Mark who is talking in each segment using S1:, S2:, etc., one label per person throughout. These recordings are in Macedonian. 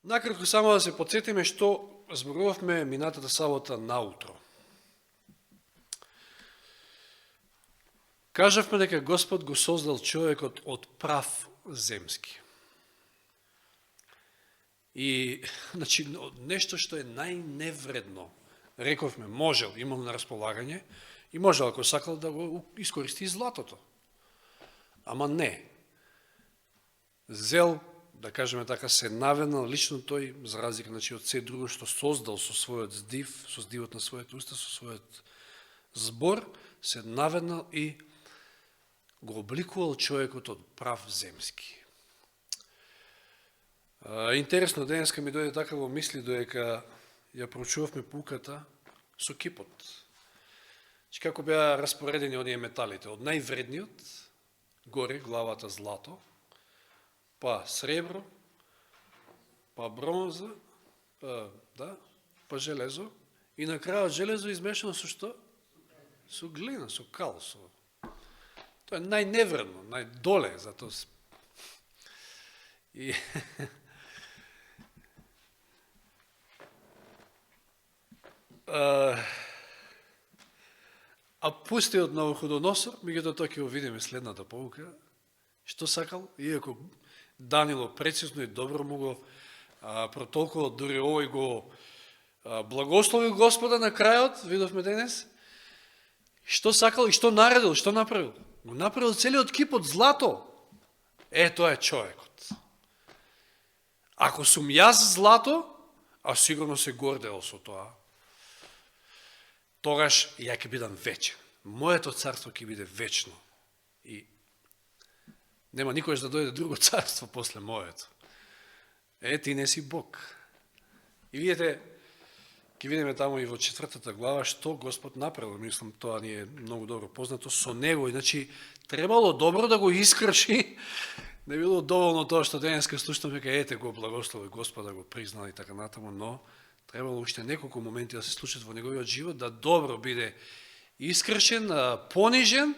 S1: Накратко само да се подсетиме што зборувавме минатата сабота наутро. Кажавме дека Господ го создал човекот од прав земски. И, значи, нешто што е најневредно, рековме, можел, имал на располагање, и можел, ако сакал, да го искористи златото. Ама не. Зел, да кажеме така, се наведнал лично тој, за разлика, значи, од се друго што создал со својот здив, со здивот на својот уста, со својот збор, се наведнал и го обликувал човекот од прав земски. Интересно, денеска ми дојде така во мисли, доека ја проучувавме пуката со кипот. Како беа распоредени оние металите? Од највредниот, горе, главата злато, па сребро, па бронза, па железо, и на крајот железо измешано со што? Со глина, со кал. Тоа е најневредно, најдоле за тоа. И а пустиот Навуходоносор, меѓутоа тоа ќе го видиме следната поука, што сакал, иако Данило прецизно и добро му го протолкувал, дури овој го благословил Господа на крајот, видовме денес, што сакал и што наредил, што направил? Го направил целиот кип од злато. Тоа е човекот. Ако сум јас злато, а сигурно се гордел со тоа, тогаш ја ќе бидам вечен. Моето царство ќе биде вечно. И нема никојаш да дојде друго царство после моето. Ти не си Бог. И видите, ќе видиме таму и во 4 глава што Господ направил. Мислам, тоа ни е многу добро познато со него. Значи, требало добро да го искрши. Не било доволно тоа што денеска слушнаме дека го благослови Господа, го признал и така натаму, но требало уште неколку моменти да се случат во неговиот живот, да добро биде искршен, понижен,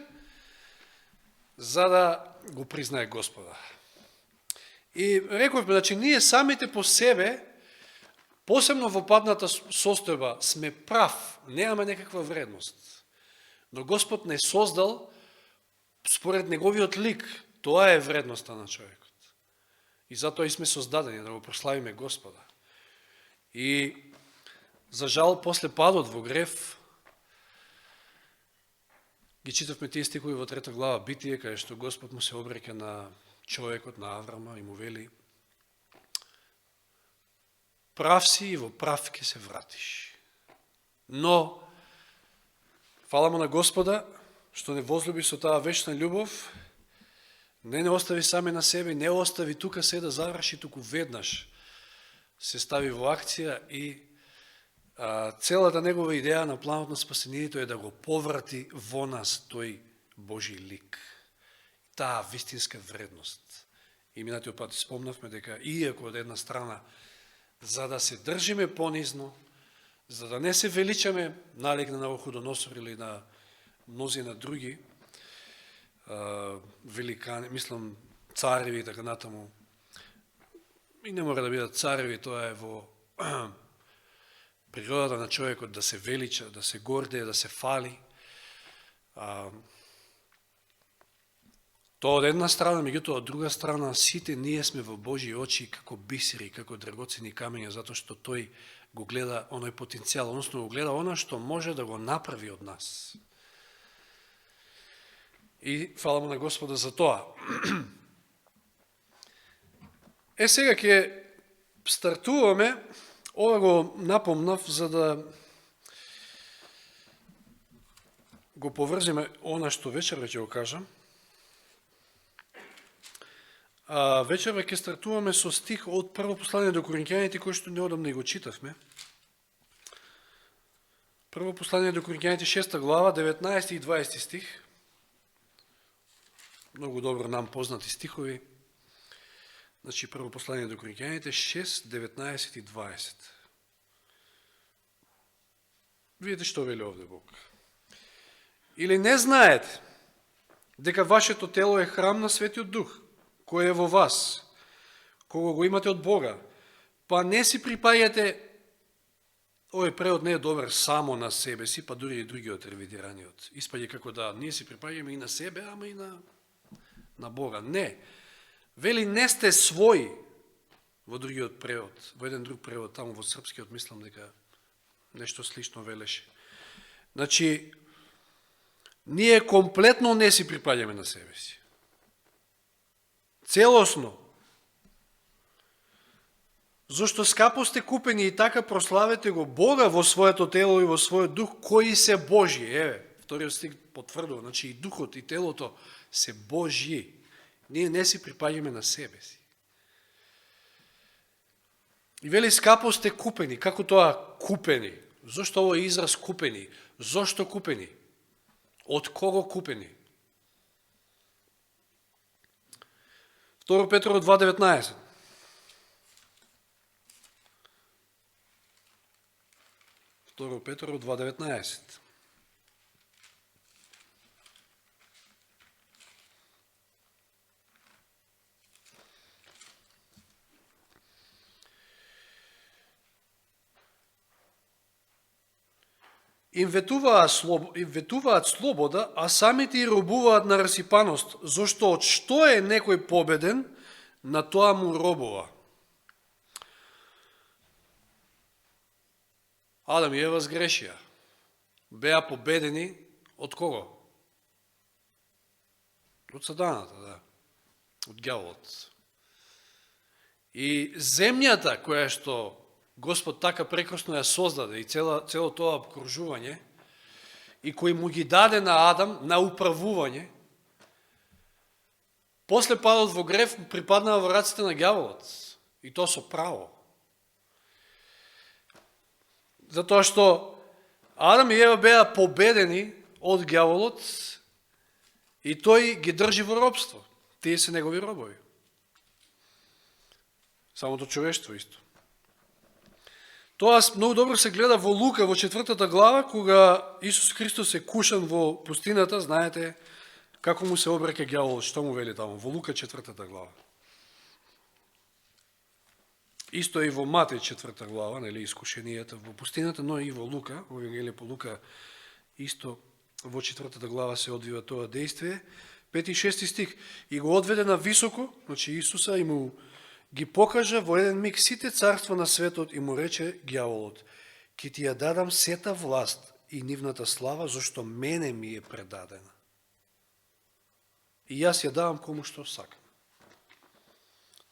S1: за да го признае Господа. И рековме, значи, ние самите по себе, посебно во падната состојба, сме прав, немаме некаква вредност. Но Господ не создал според неговиот лик. Тоа е вредноста на човекот. И затоа и сме создадени, да го прославиме Господа. И, за жал, после падот во грев, ги читавме тие стихови во 3 глава Битие, каде што Господ му се обреќа на човекот, на Аврама, и му вели: прав си и во прав ќе се вратиш. Но, фала му на Господа, што не возлюби со таа вечна љубов, не остави сами на себе, не остави тука се да заврши, туку веднаш се стави во акција и целата негова идеја на планот на спасението е да го поврати во нас тој Божи лик. Таа вистинска вредност. И минатиот пат спомнавме дека иако од една страна, за да се држиме понизно, за да не се величаме налик на Навуходоносор или на мнози на други великани, мислам цареви и така натаму, и не мора да бидат цареви, тоа е во природата на човекот да се велича, да се гордее, да се фали. Тоа од една страна, меѓутоа од друга страна, сите ние сме во Божји очи како бисери, како драгоцени камења, затоа што тој го гледа оној потенцијал, односно го гледа она што може да го направи од нас. И фала му на Господа за тоа. Сега ќе стартуваме, ова го напомнав за да го поврзиме она што вечерва ќе го кажам. Вечерва ќе стартуваме со стих од прво послание до Коринќаните, кој што неодамна и го читавме. Прво послание до Коринќаните, 6 глава, 19 и 20 стих. Многу добро нам познати стихови. Значи, прво послание до Коринќаните, 6, 19 и 20. Видите што вели овде Бог. Или не знаете дека вашето тело е храм на Светиот Дух, кој е во вас, кого го имате од Бога, па не си припаѓате, овој превод не е добар само на себе си, па дури и другиот ревидираниот. Испаѓа како да ние си припаѓаме и на себе, ама и на Бога. Не. Вели, не сте своји во другиот превод, во еден друг превод, таму во српскиот, мислам дека нешто слично велеше. Значи, ние комплетно не си припаѓаме на себе си. Целосно. Зошто скапо сте купени и така прославете го Бога во своето тело и во својот дух, кои се Божји. Еве, вториот стих потврдува, значи и духот и телото се Божји. Ние не си припаѓаме на себе си. И вели, скапо сте купени. Како тоа купени? Зошто овој израз купени? Зошто купени? Од кого купени? 2 Петрово 2.19. Второ Петрово 2.19. Им ветуваат слобода, а самите и робуваат на расипаност, зашто од што е некој победен, на тоа му робува. Адам и Ева сгрешија. Беа победени од кого? Од сатаната, да. Од ѓаволот. И земјата која што Господ така прекрасно ја создаде и цело тоа обкружување и кој му ги даде на Адам на управување, после падот во грев припаднаа во раците на ѓаволот. И тоа со право. Затоа што Адам и Ева беа победени од ѓаволот и тој ги држи во робство. Тие се негови робови. Самото човештво исто. Тоа многу добро се гледа во Лука, во 4 глава, кога Исус Христос е кушан во пустината, знаете како му се обреке ѓаволот, што му вели таму, во Лука 4 глава. Исто и во Матеј 4 глава, нели, искушенијата во пустината, но и во Лука, во Евангелие по Лука, исто во 4 глава се одвива тоа действие. 5 и 6 стих. И го одведе на високо, значи Исуса, и му ги покажа во еден миг сите царства на светот и му рече ѓаволот: ќе ти ја дадам сета власт и нивната слава, зашто мене ми е предадена. И јас ја давам кому што сакам.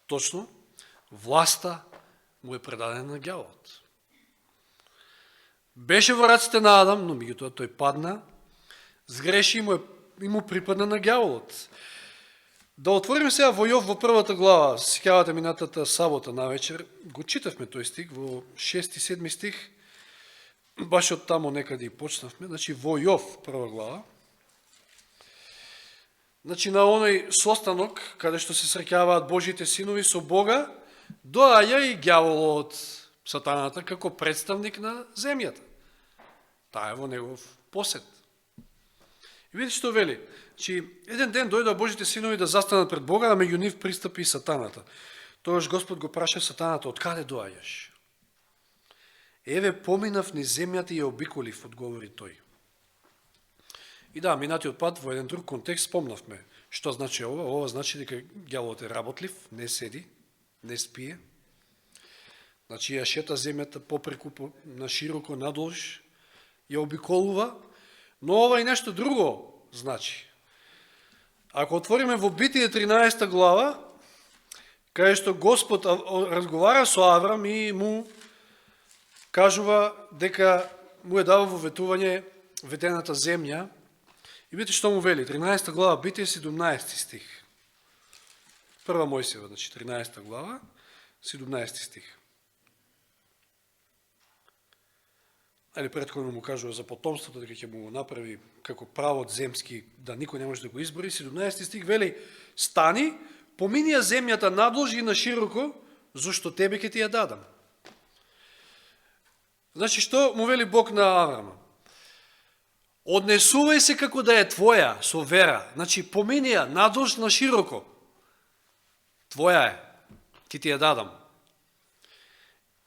S1: Точно, власта му е предадена на ѓаволот. Беше во раците на Адам, но меѓутоа тој падна, сгреши и му припадна на ѓаволот. Да отвориме сега во Јов во 1 глава, сеќавате минатата сабота навечер, го читавме тој стих во 6 и 7 стих, баш од тамо некаде и почнавме, значи во Јов 1 глава. Значи на оној состанок, каде што се среќаваат Божите синови со Бога, доаѓа и ѓаволот, сатаната, како представник на земјата. Таа е во негов посет. И видите што вели. Че еден ден дојдоа Божите синови да застанат пред Бога, а меѓу нив пристапи и сатаната. Тогаш Господ го праша сатаната: од каде доаѓаш? Еве, поминав низ земјата и ја обиколив, одговори тој. И да, минатиот пат во еден друг контекст спомнавме што значи ова. Ова значи дека ѓаволот е работлив, не седи, не спие. Значи ја шета земјата попреку, на широко, надолж, ја обиколува, но ова и нешто друго значи. Ако отвориме во Битие 13 глава, каде што Господ разговара со Аврам и му кажува дека му е дава во ветување ветената земја, и видите што му вели, 13 глава, Битие 17 стих. Прва Мојсева, значи 13 глава, 17 стих. Али претходно му кажува за потомството, дека ќе му направи како правот земски, да никој не може да го избори. 17 стих вели: стани, помини ја земјата надолж и на широко, зашто тебе ќе ти ја дадам. Значи, што му вели Бог на Аврама? Однесувај се како да е твоја, со вера. Значи, помини ја надолж на широко. Твоја е, ќе ти ја дадам.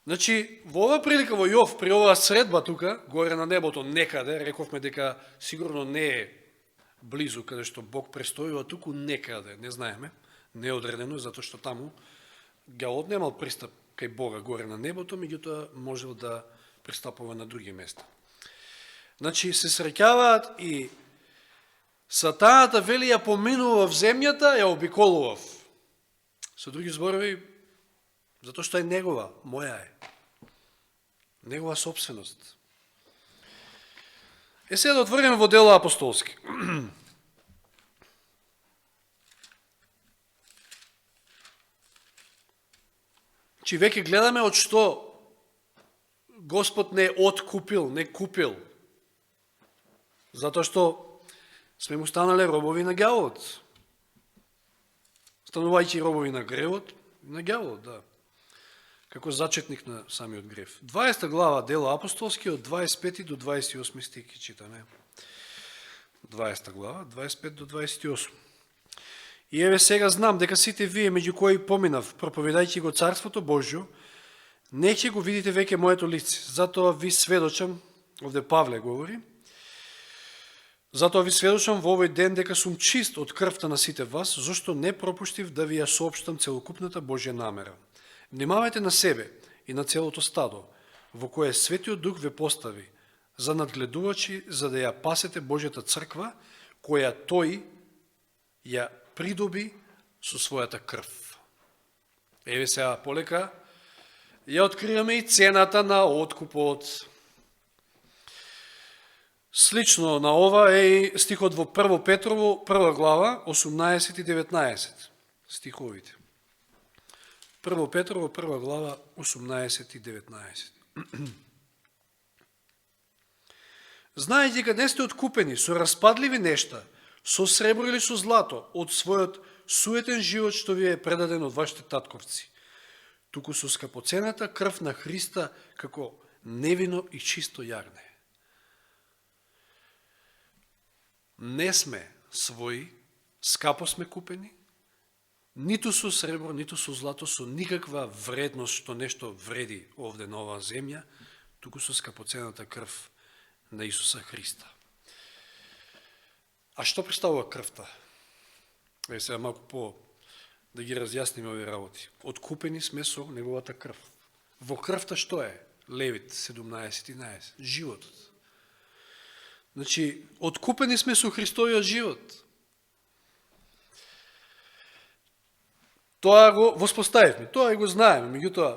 S1: Значи, во оваа прилика во Јов, при оваа средба тука, горе на небото, некаде, рековме дека сигурно не е близу каде што Бог престојува, туку некаде, не знаеме, не е одредено, затоа што таму ѓавот немал пристап кај Бога горе на небото, меѓутоа можел да пристапува на други места. Значи, се среќаваат и сатаната вели ја поминував земјата, ја обиколував. Со други зборови, затоа што е негова, моја е. Негова собственост. Сега да отвориме во Дела апостолски. Чи веќе гледаме од што Господ не откупил, не купил. Затоа што сме му станале робови на ѓавот. Станувајќи робови на гревот, на ѓавот, да. Како зачетник на самиот грев. 20 глава Дела апостолски од 25 до 28 стихи читаме. 20 глава, 25 до 28. И еве сега знам дека сите вие меѓу кои поминав, проповедајќи го Царството Божјо, не ќе го видите веќе моето лице. Затоа ви сведочам, овде Павле говори, затоа ви сведочам во овој ден дека сум чист од крвта на сите вас, зашто не пропуштив да ви ја соопштам целокупната Божја намера. Внимавајте на себе и на целото стадо, во кое Светиот Дух ве постави, за надгледувачи, за да ја пасете Божјата црква, која тој ја придоби со својата крв. Еве сега полека ја откриваме и цената на откупот. Слично на ова е и стихот во 1 Петрово, 1 глава, 18 и 19 стиховите. 1 Петрово, 1 глава, 18 и 19. Знаете дека не сте откупени со распадливи нешта, со сребро или со злато, од својот суетен живот што ви е предаден од вашите татковци, туку со скапоцената крв на Христа како невино и чисто јагне. Не сме своји, скапо сме купени, ниту со сребро, ниту со злато, со никаква вредност што нешто вреди овде на оваа земја, туку со скапоцената крв на Исуса Христа. А што представува крвта? Еве сега малку по да ги разјасниме овие работи. Откупени сме со неговата крв. Во крвта што е? Левит 17:11. Животот. Значи, откупени сме со Христовиот живот. Тоа го воспоставивме, тоа и го знаеме, меѓутоа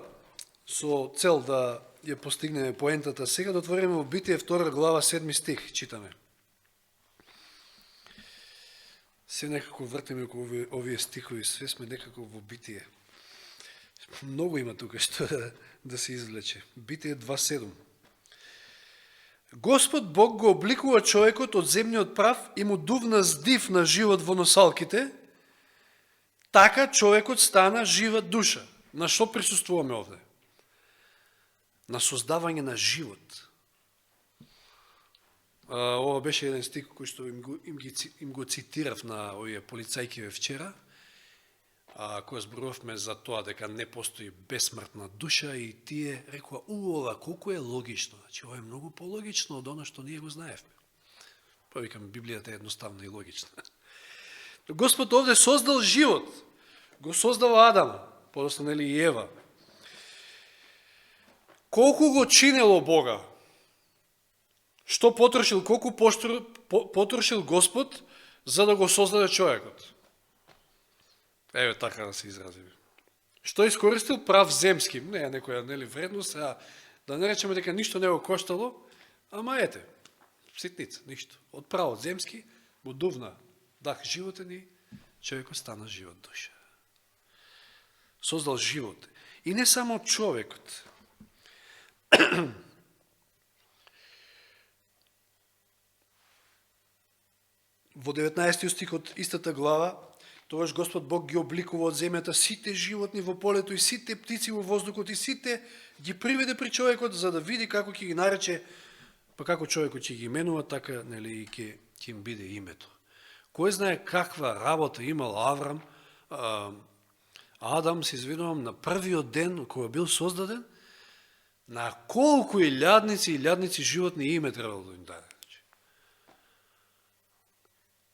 S1: со цел да ја постигнеме поентата сега, да отвориме во Битие 2 глава 7 стих, читаме. Се некако вртиме околу овие стихови, све сме некако во Битие. Многу има тука што да се извлече. Битие 2:7. Господ Бог го обликува човекот од земниот прав и му дувна здив на живот во носалките, така човекот стана жива душа. На што присуствуваме овде? На создавање на живот. Ова беше еден стих кој што им го цитирав на овие полицајкиве вчера, која зборувавме за тоа дека не постои бесмртна душа и тие рекоа, ова колку е логично. Значи, ова е многу пологично од оно што ние го знаевме. Па викам, Библијата е едноставна и логична. Господ овде создал живот. Го создава Адам, подоцна нели и Ева. Колку го чинело Бога? Што потрошил, колку потрошил Господ за да го создаде човекот? Еве така да се изразиме. Што искористил? Прав земски. Не е некоја нели вредност, а да не речеме дека ништо не го коштало, ама ете, ситница, ништо. Од правот земски, му дувна дах животен и човекот стана живот душа. Создал живот. И не само човекот. Во 19 стих од истата глава, тогаш Господ Бог ги обликува од земјата сите животни во полето и сите птици во воздухот и сите ги приведе при човекот за да види како ќе ги нарече, па како човекот ќе ги именува, така нели ќе им биде името. Кој знае каква работа имал Аврам, Адам, се извинувам, на првиот ден кој бил создаден, На колку илјадници животни име требало да им даде.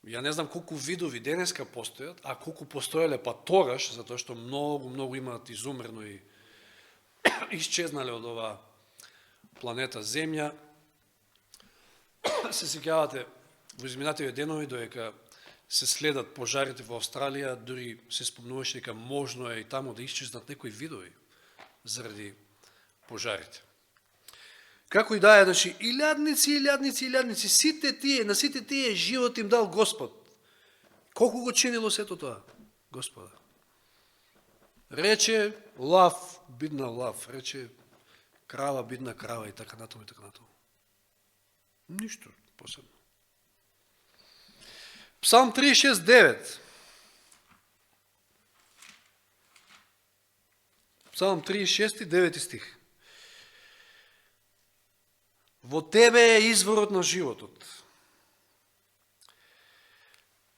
S1: Ја не знам колку видови денеска постојат, а колку постоеле па тогаш, затоа што многу имаат изумрено и исчезнале од оваа планета Земја. Се сеќавате во изминативе денови додека се следат пожарите во Австралија, дури се спомнуваше дека можно е и таму да исчезнат некои видови заради пожарите. Како и да е, значи, илјадници, на сите тие живот им дал Господ. Колку го чинило сето тоа, Господа? Рече лав, бидна лав, рече крава, бидна крава и така натаму и така натаму. Ништо посебно. Псалм 36:9. Псалм 36, 9 стих. Во тебе е изворот на животот.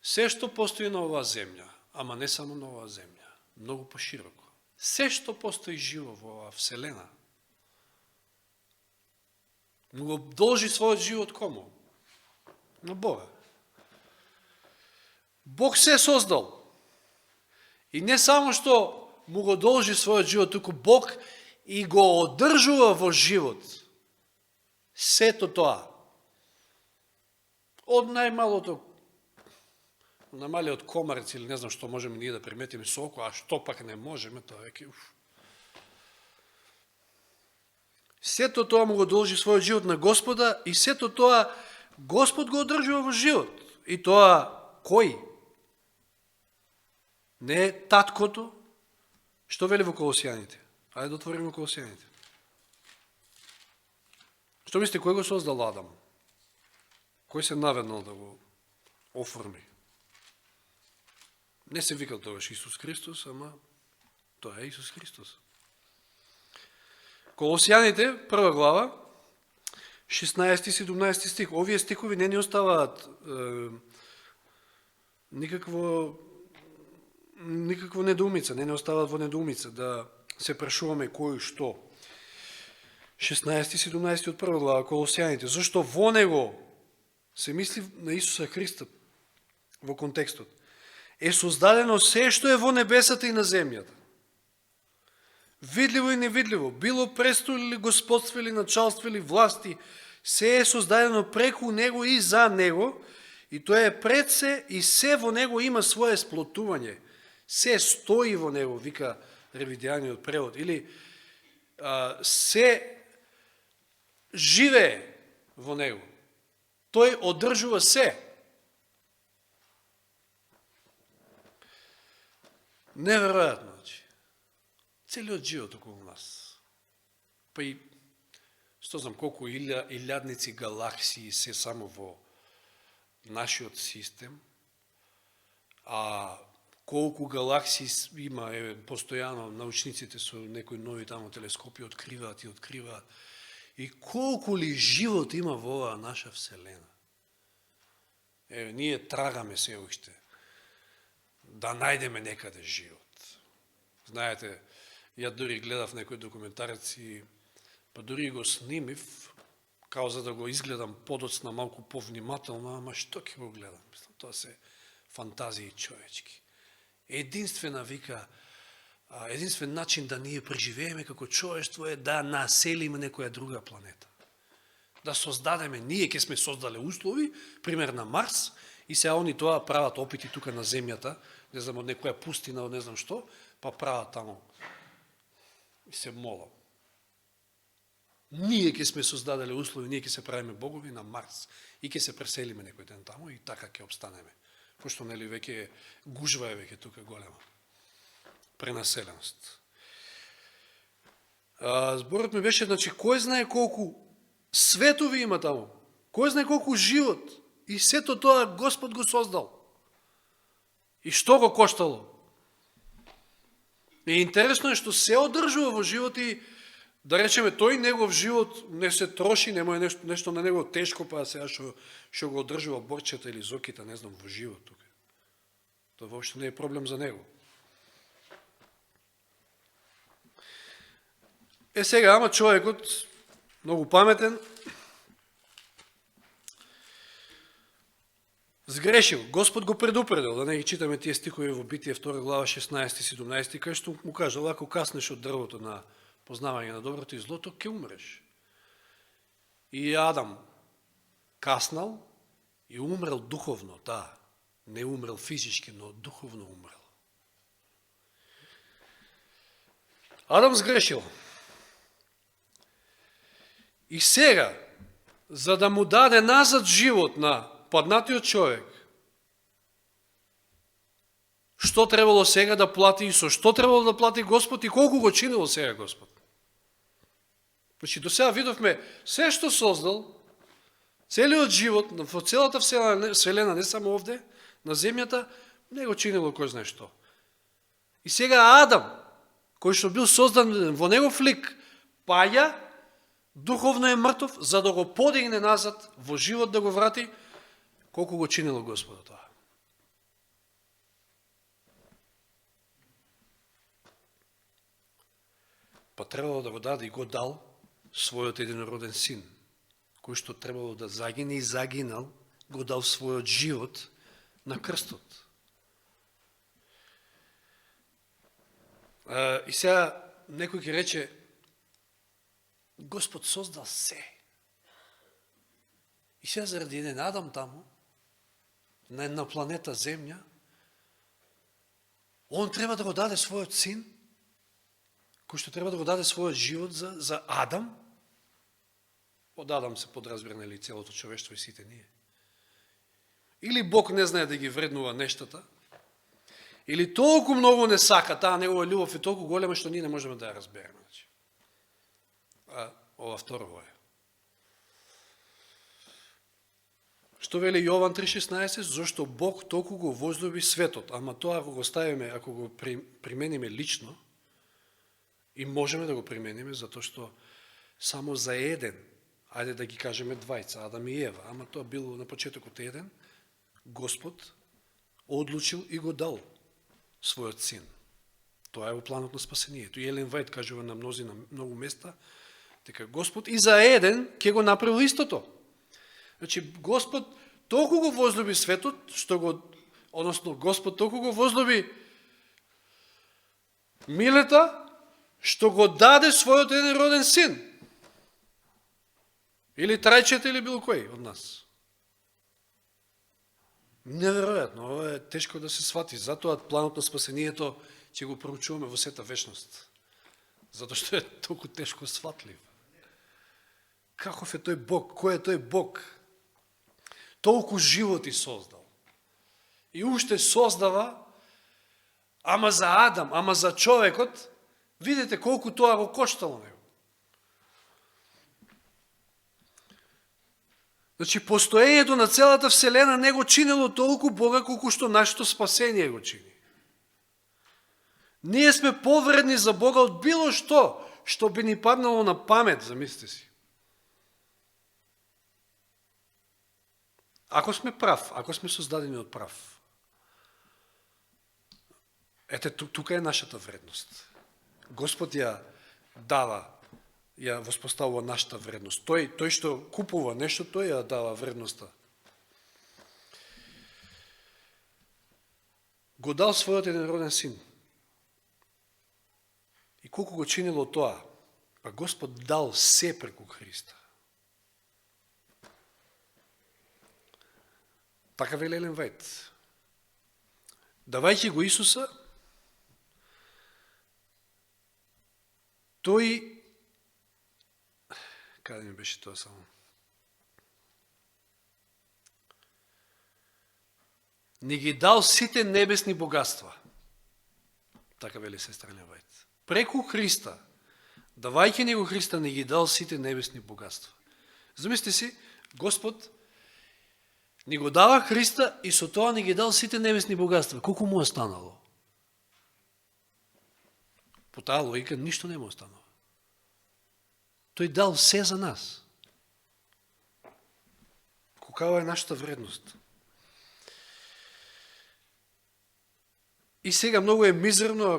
S1: Се што постои на оваа земја, ама не само на оваа земја, многу пошироко. Се што постои живо во оваа вселена, му го должи својот живот кому? На Бога. Бог се создал. И не само што му го должи својот живот, туку Бог и го одржува во живот. Сето тоа. Од најмалото, намалиот комарец или не знам што можеме ние да приметиме со око, а што пак не можеме, тоа веќе Сето тоа му го должи својот живот на Господа и сето тоа Господ го одржува во живот. И тоа кој? Не таткото. Што вели во Колосијаните? Ајде да отвориме Колосијаните. Што мислите, кој го создал Адам? Кој се наведнал да го оформи? Не се викал тогаш Исус Христос, ама тоа е Исус Христос. Колосијаните, 1 глава, 16-17 стих. Овие стихови не ни оставаат никакво недоумица, не оставаат во недоумица да се прашуваме кој што. 16-17 од 1 глава Колосијаните. Зашто во него, се мисли на Исуса Христа во контекстот, е создадено се што е во небесата и на земјата. Видливо и невидливо, било престоли или господство или началство или власти, се е создадено преку него и за него, и тоа е пред се и се во него има свое сплотување. Се стои во него, вика ревидијаниот превод, или се живее во него. Тој одржува се. Неверојатно, значи. Целиот живот околу нас. Па и, што знам, колку илјадници галаксии се само во нашиот систем, а колку галаксии има, постојано научниците со некои нови тамо телескопи откриваат. И колку ли живот има во оваа наша вселена. Ние трагаме се уште да најдеме некаде живот. Знаете, ја дури гледав некој документарец и па дури го снимив, као за да го изгледам подоцна малку повнимателно, ама што ќе го гледам? Тоа се фантазии човечки. Единствен начин да ние преживееме како човештво е да населиме некоја друга планета. Да создадеме, ние ќе сме создале услови, пример на Марс, и сега они тоа прават опити тука на Земјата, не знам, од некоја пустина, од не знам што, па прават тамо. И се молам. Ние ќе сме создадале услови, ние ќе се правиме богови на Марс и ќе се преселиме некој ден тамо и така ќе обстанеме. Пошто нели веќе гужва е веќе тука голема пренаселеност. Зборот ми беше, значи, кој знае колку светови има таму, кој знае колку живот, и сето тоа Господ го создал. И што го коштало? И интересно е што се одржува во живот и, да речеме, тој негов живот не се троши, нема е нешто на него тешко, па сега што го одржува борчета или зоките, не знам, во живот тука. Тоа воопшто не е проблем за него. Сега, ама човекот, многу паметен, сгрешил. Господ го предупредил, да не ги читаме тие стихови во Битие 2 глава 16-17, кај што му кажал, ако каснеш од дрвото на познавање на доброто и злото, ќе умреш. И Адам каснал и умрел духовно, да, не умрел физички, но духовно умрел. Адам сгрешил. И сега, за да му даде назад живот на паднатиот човек, што требало сега да плати и со што требало да плати Господ и колку го чинило сега Господ? Значи, до сега видовме се што создал, целиот живот, во целата вселена, не само овде, на земјата, не го чинило кој знае што. И сега Адам, кој што бил создан во негов лик, паѓа, духовно е мртов, за да го подигне назад, во живот да го врати, колку го чинило Господа тоа. Па требало да го даде и го дал својот единороден син, кој што требало да загине и загинал, го дал својот живот на крстот. И сега некој ќе рече, Господ создал се. И сега заради еден Адам таму, на една планета Земја, он треба да го даде својот син, кој што треба да го даде својот живот за Адам. Од Адам се подразбира, нели, целото човештво и сите ние. Или Бог не знае да ги вреднува нештата, или толку многу не сака, таа негова љубов е толку голема што ние не можеме да ја разбереме. Ова второ е. Што вели Јован 3,16? Зошто Бог толку го возлюби светот, ама тоа ако го ставиме, ако го примениме лично, и можеме да го примениме, затоа што само за еден, ајде да ги кажеме двајца, Адам и Ева, ама тоа било на почетокот еден, Господ одлучил и го дал својот син. Тоа е во планот на спасението. И Елен Вајд кажува на многу места, дека Господ и за еден ќе го направил истото. Значи, Господ толку го возлюби светот, односно Господ толку го возлюби милета, што го даде својот единороден син. Или трајчете, или било кој од нас. Неверојатно, ова е тешко да се свати. Затоа планот на спасението ќе го проучуваме во сета вечност. Затоа што е толку тешко сватлив. Каков е тој Бог? Кој е тој Бог? Толку животи создал. И уште создава, ама за Адам, ама за човекот, видите колку тоа го коштало него. Значи, постоењето на целата вселена не го чинело толку Бога, колку што нашето спасение го чини. Ние сме повредни за Бога од било што би ни паднало на памет, замислите си. Ако сме прав, ако сме создадени од прав, ете, тука е нашата вредност. Господ ја дава, ја воспоставува нашата вредност. Тој што купува нешто, тој ја дава вредноста. Го дал својот единороден син. И колку го чинило тоа? Па Господ дал се преку Христа. Така вели Елен Вајд. Давајќи го Исуса, тој, каде ми беше тоа само? Ни ги дал сите небесни богатства. Така вели сестра Елен Вајд. Преку Христа, давајќи ни го Христа, ни ги дал сите небесни богатства. Замислите си, Господ ни го дава Христа и со тоа ни ги дал сите небесни богатства. Колку му останало? По таа логика ништо не му останало. Тој дал се за нас. Каква е нашата вредност? И сега многу е мизерно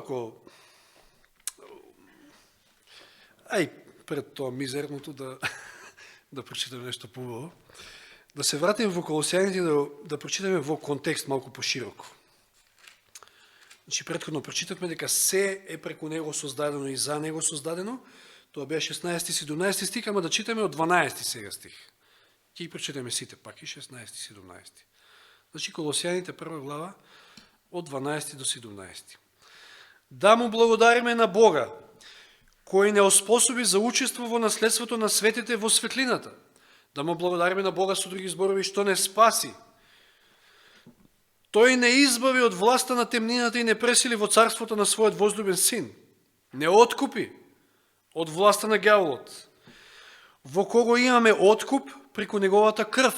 S1: ај пред тоа мизерното да прочитаме нешто побаво. Да се вратиме во Колосјаните и да прочитаме во контекст малку пошироко. Значи, претходно прочитавме дека се е преку него создадено и за него создадено. Тоа беа 16-17 стих, ама да читаме од 12 сега стих. Ќе ги прочитаме сите пак и 16-17. Значи, Колосјаните 1 глава од 12 до 17. Да му благодариме на Бога, кој не оспособи за учество во наследството на светите во светлината. Да му благодариме на Бога со други зборови што не спаси. Тој не избави од власта на темнината и не пресили во царството на својот возлюбен син. Не откупи од власта на ѓаволот, во кого имаме откуп преку неговата крв,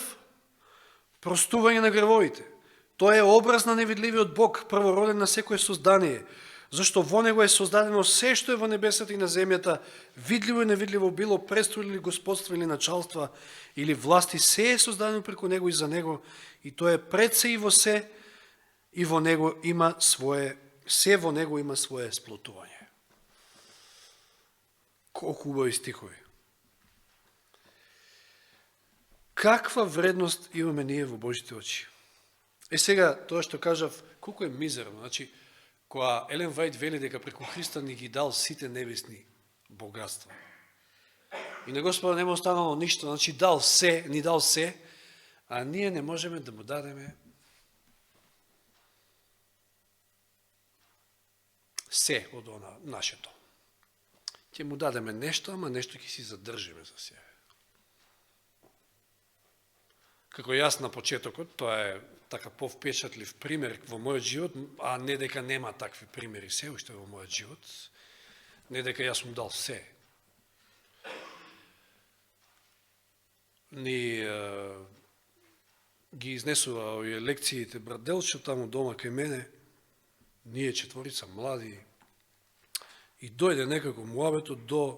S1: простување на гревовите. Тој е образ на невидливиот Бог, првороден на секое создание, зашто во него е создадено се што е во небесата и на земјата, видливо и невидливо, било престоли или господства или началства или власти, се е создадено преку него и за него, и тој е пред се и во се, и во него има свое, се во него има свое сплотување. Колку убави стихови. Каква вредност имаме ние во Божите очи? Сега, тоа што кажав, колку е мизерно. Значи, кога Елен Вајд вели дека преку Христа ни ги дал сите небесни богатства. И на Господа нема останало ништо, значи ни дал се, а ние не можеме да му дадеме се од она нашето. Ќе му дадеме нешто, ама нешто ќе си задржиме за себе. Како јас на почетокот, тоа е така повпечатлив пример во мојот живот, а не дека нема такви примери се уште во мојот живот, не дека јас сум дал се. Ни ги изнесува овие лекциите брат Делчо таму дома кај мене, ние четворица млади, и дојде некако муабетот до,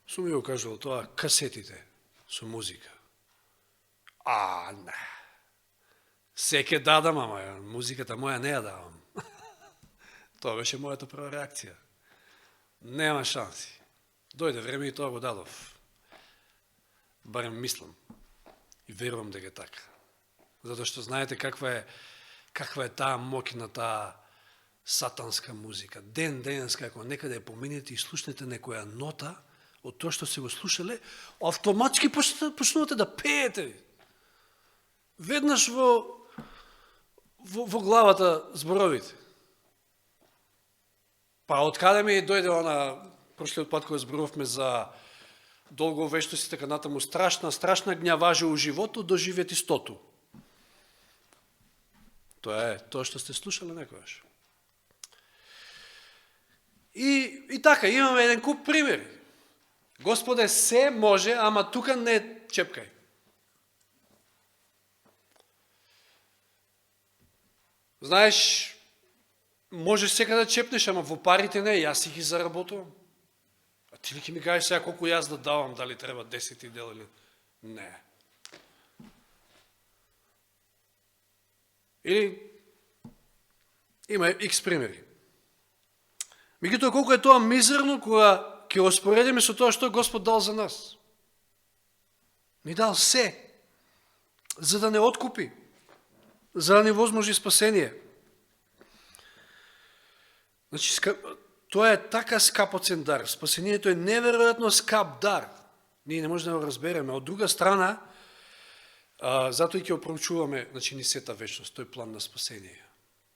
S1: сум ја кажал тоа, касетите со музика. Не. Се ке дадам, ама музиката моја не ја давам. Тоа беше мојата прва реакција. Нема шанси. Дојде време и тоа го дадов. Барем мислам. И верувам дека така. Затоа што знаете каква е таа моќна, таа сатанска музика. Денес, како некаде поминете и слушнете некоја нота од тоа што се го слушале, автоматски почнувате да пеете. Веднаш во главата зборовите. Па откаде ми дојде она, прошлиот пат кога зборувавме за долговештост и така натаму, страшна гњаважа у животу, доживети стоту. Тоа е тоа што сте слушале некојаш. И така, имаме еден куп примери. Господе, се може, ама тука не чепкај. Знаеш, можеш сега да чепнеш, ама во парите не, јас си ги заработувам. А ти ли ќе ми кажеш сега колку јас да давам, дали треба 10 дел или не. Или има X примери. Меѓутоа, колку е тоа мизерно кога ќе го споредиме со тоа што Господ дал за нас. Ни дал се, за да не откупи, за да не возможи спасение. Значи, тоа е така скапоцен дар. Спасението е неверојатно скап дар. Ние не можеме да го разбереме. Од друга страна, затоа и ќе проучуваме, значи, ни сета вечност, тој план на спасение.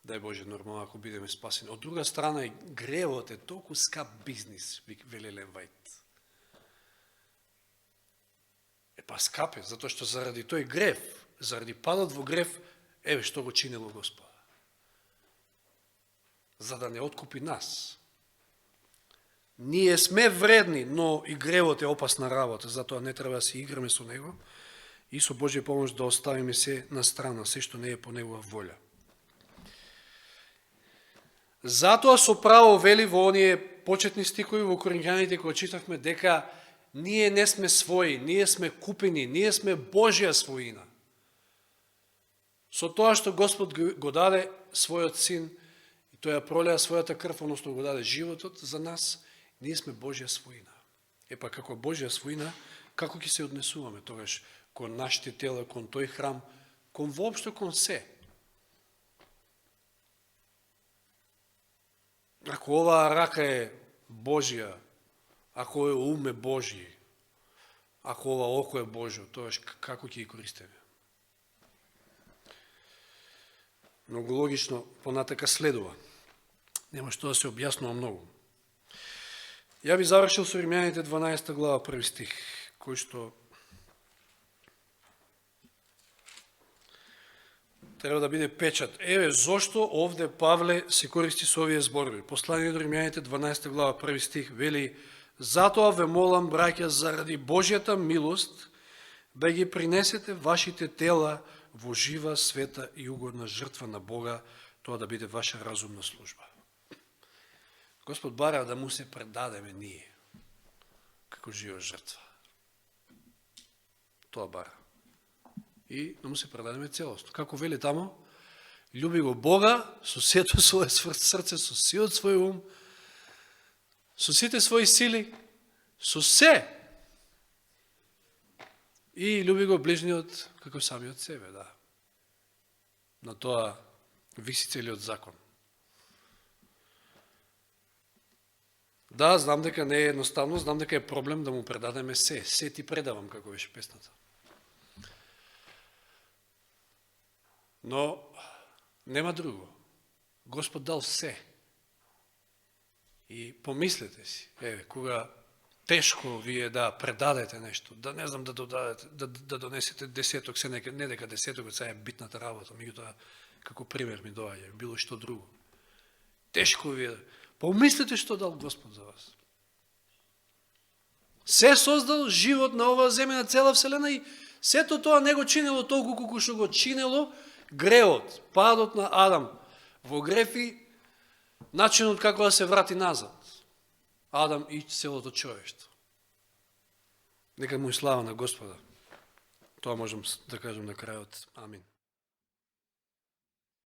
S1: Дај Боже, нормално, ако бидеме спасени. Од друга страна, гревот е толку скап бизнис, вели Елен Вајд. Па скап е, затоа што заради тој грев, заради падот во грев, еве што го чинело Господа. За да не откупи нас. Ние сме вредни, но и гревот е опасна работа, затоа не треба да се играме со него и со Божја помош да оставиме се на страна, се што не е по негова волја. Затоа со право вели во оние почетни стихови во Коринјаните кои читавме дека ние не сме своји, ние сме купени, ние сме Божја својина. Со тоа што Господ го даде својот син, и тој ја пролеа својата крв, односно го даде животот за нас, Ние сме Божја своина. Епа како Божја своина, како ќе се однесуваме тогаш кон нашите тела, кон тој храм, кон воопшто кон се? Ако оваа рака е Божја, ако овој ум е Божји, ако ова око е Божјо, тогаш како ќе ги користиме? Многу логично понатака следува. Нема што да се објаснува многу. Ја би завршил со Римјаните 12 глава 1 стих, кој што треба да биде печат. Еве зошто овде Павле се користи со овие зборови. Послание до Римјаните 12 глава 1 стих вели: затоа ве молам, браќа, заради Божјата милост, да ги принесете вашите тела во жива, света и угодна жртва на Бога, тоа да биде ваша разумна служба. Господ бара да му се предадеме ние, како жива жртва. Тоа бара. И да му се предадеме целосно. Како вели тамо, љуби го Бога со сето свое срце, со сиот свој ум, со сите своји сили, со се. И љуби го ближниот како самиот себе, да. На тоа виси целиот закон. Да, знам дека не е едноставно, знам дека е проблем да му предадеме се. Се ти предавам, како беше песната. Но нема друго. Господ дал се. И помислете си, еве, кога тешко вие да предадете нешто, да не знам да додадете, да донесете десеток, се не дека десетокот сега е битната работа, меѓутоа како пример ми доаѓа, било што друго. Тешко вие, помислете што дал Господ за вас. Се создал живот на оваа земја, на цела вселена, и сето тоа не го чинело толку колку што го чинело греот, падот на Адам. Во греф и начинот како да се врати назад Адам и целото човештво. Нека му и слава на Господа. Тоа можам да кажем на крајот. Амин.